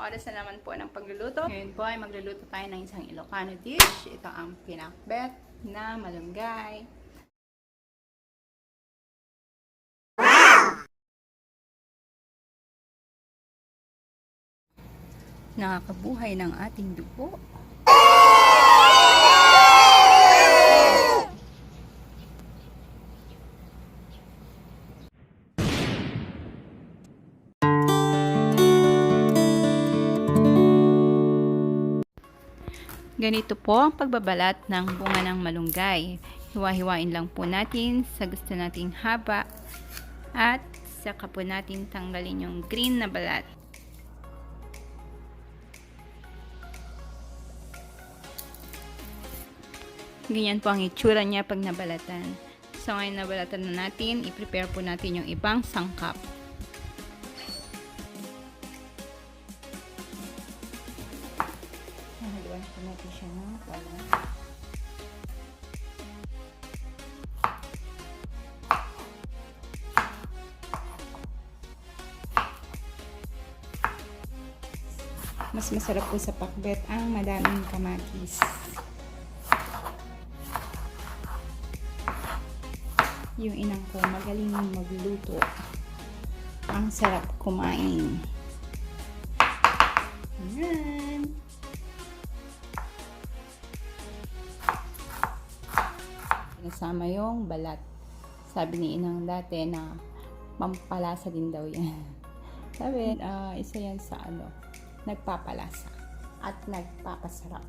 oras na naman po ng pagluluto. Ngayon po ay magluluto tayo ng isang Ilocano dish. Ito ang pinakbet na malunggay. Nakakabuhay ng ating dugo. Ganito po ang pagbabalat ng bunga ng malunggay. Hiwa-hiwain lang po natin sa gusto nating haba at saka po natin tanggalin yung green na balat. Ganyan po ang itsura niya pag nabalatan. So ngayon nabalatan na natin, i-prepare po natin yung ibang sangkap. Haluan po natin siya ng talong. Mas masarap po sa pakbet ang madaming kamatis. Yung inang ko magaling magluto. Ang sarap kumain. Ayan. Nasama yung balat. Sabi ni inang dati na pampalasa din daw yan. Sabi, isa yan sa nagpapalasa at nagpapasarap.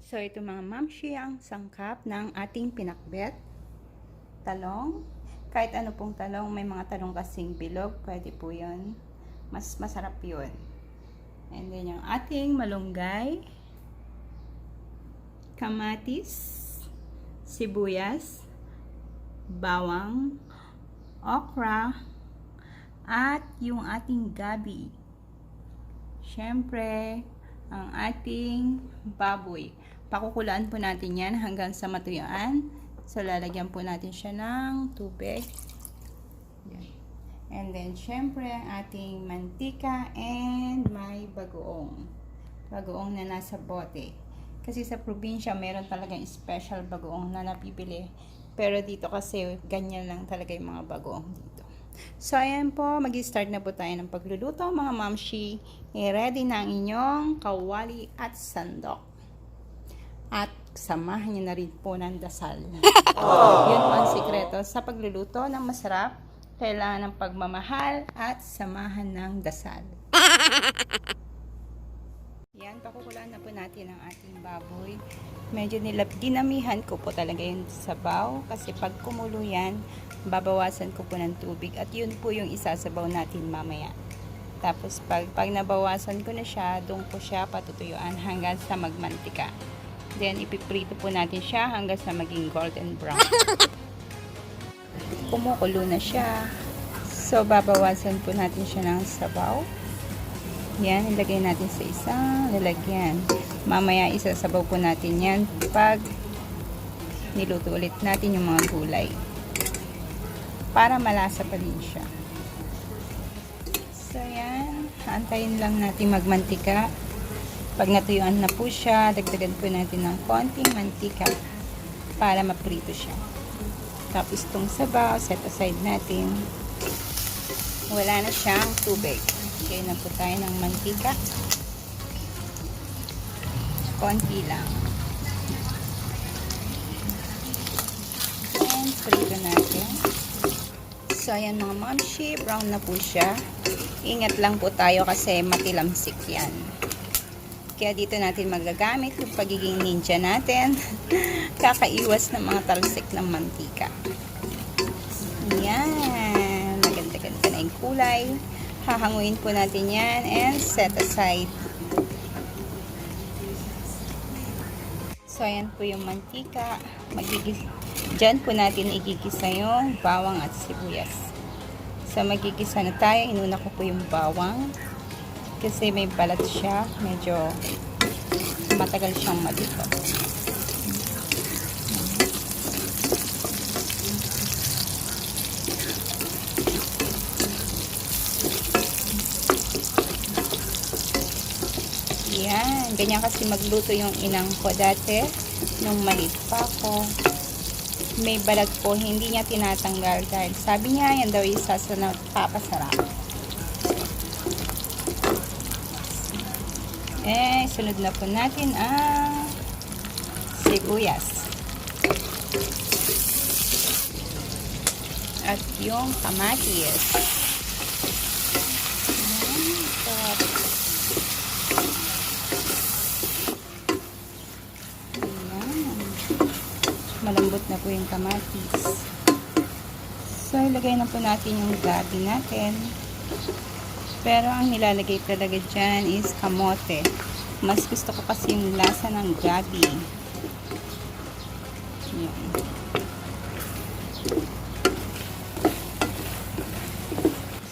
So ito mga mamshi ang sangkap ng ating pinakbet. Talong, kahit ano pong talong, may mga talong kasing bilog, pwede po yun, mas masarap yun. And then yung ating malunggay, kamatis, sibuyas, bawang, okra, at yung ating gabi. Syempre, ang ating baboy. Pakukulaan po natin yan hanggang sa matuyuan. So, lalagyan po natin siya ng tubig. Yan. And then, syempre, ating mantika and may bagoong. Bagoong na nasa bote. Kasi sa probinsya, meron talagang special bagoong na napipili. Pero dito kasi, ganyan lang talaga yung mga bagoong dito. So, ayan po. Mag-start na po tayo ng pagluluto. Mga mamshi, i-ready na ang inyong kawali at sandok. At samahan niyo na rin po ng dasal. Yun po ang sikreto sa pagluluto ng masarap. Kailangan ng pagmamahal at samahan ng dasal. Yan, pakukulaan na po natin ang ating baboy. Medyo dinamihan ko po talaga yung sabaw. Kasi pag kumulo yan, babawasan ko po ng tubig. At yun po yung isasabaw natin mamaya. Tapos pag nabawasan ko na siya, doon ko siya patutuyuan hanggang sa magmantika. Then, ipiprito po natin siya hanggang sa maging golden brown. Kumukulo na siya. So, babawasan po natin siya ng sabaw. Yan, ilagay natin sa isang lalagyan. Mamaya, isasabaw po natin yan pag niluto ulit natin yung mga gulay. Para malasa pa din siya. So, yan. Antayin lang natin magmantika. Pag natuyuan na po siya, dagdagan po natin ng konting mantika para maprito siya. Tapos itong sabaw, set aside natin. Wala na siyang tubig. Lagyan na po tayo ng mantika. Konti lang. And prito natin. So, ayan mga mamshi, brown na po siya. Ingat lang po tayo kasi matilamsik yan. Kaya dito natin magagamit yung pagiging ninja natin. Kakaiwas ng mga talsik ng mantika. Yan. Maganda-ganda na yung kulay. Hahanguin po natin yan and set aside. So, ayan po yung mantika. Diyan po natin igigisa yung bawang at sibuyas. So, magigisa na tayo. Inuna ko po yung bawang. Kasi may balat siya, medyo matagal siyang malito. Yan. Ganyan kasi magluto yung inang ko dati. Nung maliit pa ako. May balat po. Hindi niya tinatanggal. Dahil sabi niya, yan daw isa sa napakasarap. Sunod na po natin ang sibuyas. At yung kamatis. Malambot na po yung kamatis. So, ilagay na po natin yung gabi natin. Pero, ang nilalagay talaga dyan is kamote. Mas gusto ko kasi yung lasa ng gabi. Yan.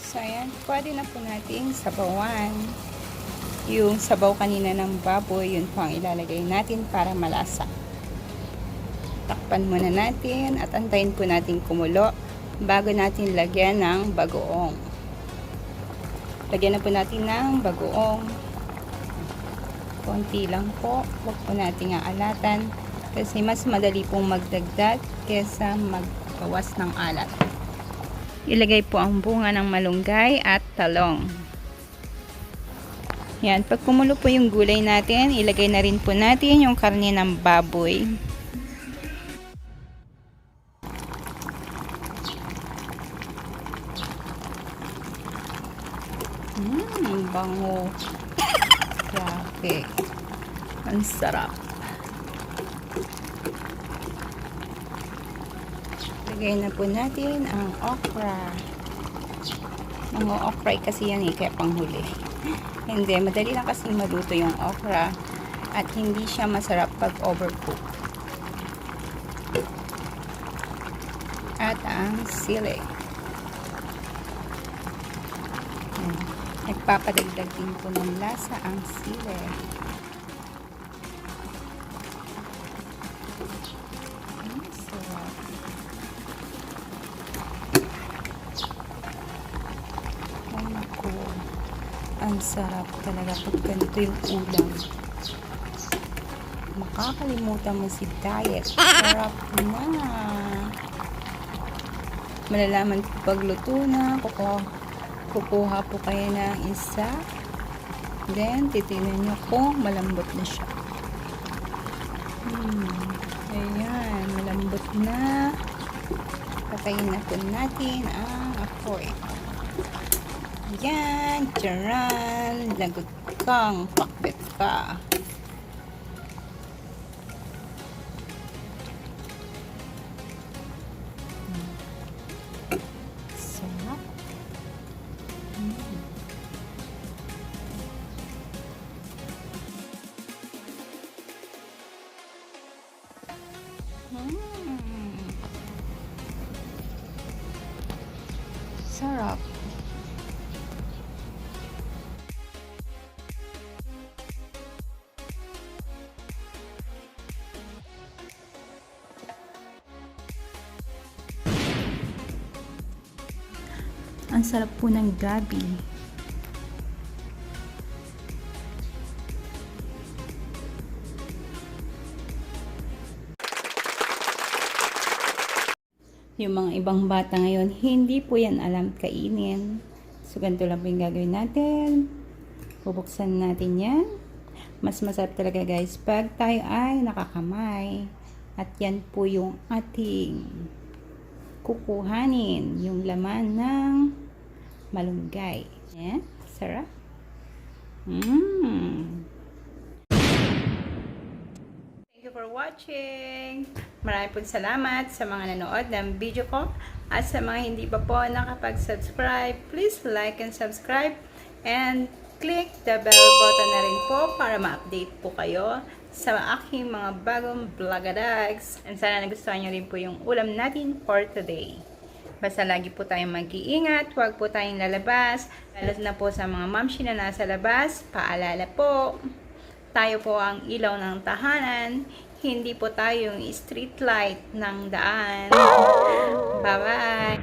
So, ayan. Pwede na po natin sabawan. Yung sabaw kanina ng baboy, yun po ang ilalagay natin para malasa. Takpan muna natin at antayin po natin kumulo bago natin lagyan ng bagoong. Lagyan na po natin ng bagoong. Konti lang po. Huwag po natin aalatan kasi mas madali pong magdagdag kesa magbawas ng alat. Ilagay po ang bunga ng malunggay at talong. Yan. Pag kumulo po yung gulay natin, ilagay na rin po natin yung karne ng baboy. Bango. Grabe. Ang sarap. Lagay na po natin ang okra. Mga okra kasi yan kaya panghuli. Hindi, madali lang kasi maluto yung okra at hindi siya masarap pag overcook. At ang sili. Nagpapadagdag din po ng lasa ang sili. Sarap. Ay naku. Ang sarap talaga pag ganito yung ulam. Makakalimutan mo si diet. Sarap na. Malalaman ko pagluto na. Kukuha po kayo ng isa. Then, titignan nyo kung malambot na siya. Ayan, malambot na. Patayin na po natin ang apoy. Ayan, charan. Lagot kang pakbet ka. Sarap. Ang sarap po ng gabi. Yung mga ibang bata ngayon, hindi po yan alam kainin. So, ganito lang po yung gagawin natin. Bubuksan natin yan. Mas masarap talaga guys pag tayo ay nakakamay. At yan po yung ating kukuhanin. Yung laman ng malunggay. Yan. Sarap. Thank you for watching. Maraming pong salamat sa mga nanood ng video ko. At sa mga hindi pa po nakapag-subscribe, please like and subscribe. And click the bell button na rin po para ma-update po kayo sa aking mga bagong vlogadags. And sana nagustuhan nyo rin po yung ulam natin for today. Basta lagi po tayong mag-iingat, huwag po tayong lalabas. Lalo na po sa mga mamshi na nasa labas, paalala po, tayo po ang ilaw ng tahanan. Hindi po tayo yung street light ng daan. Bye-bye!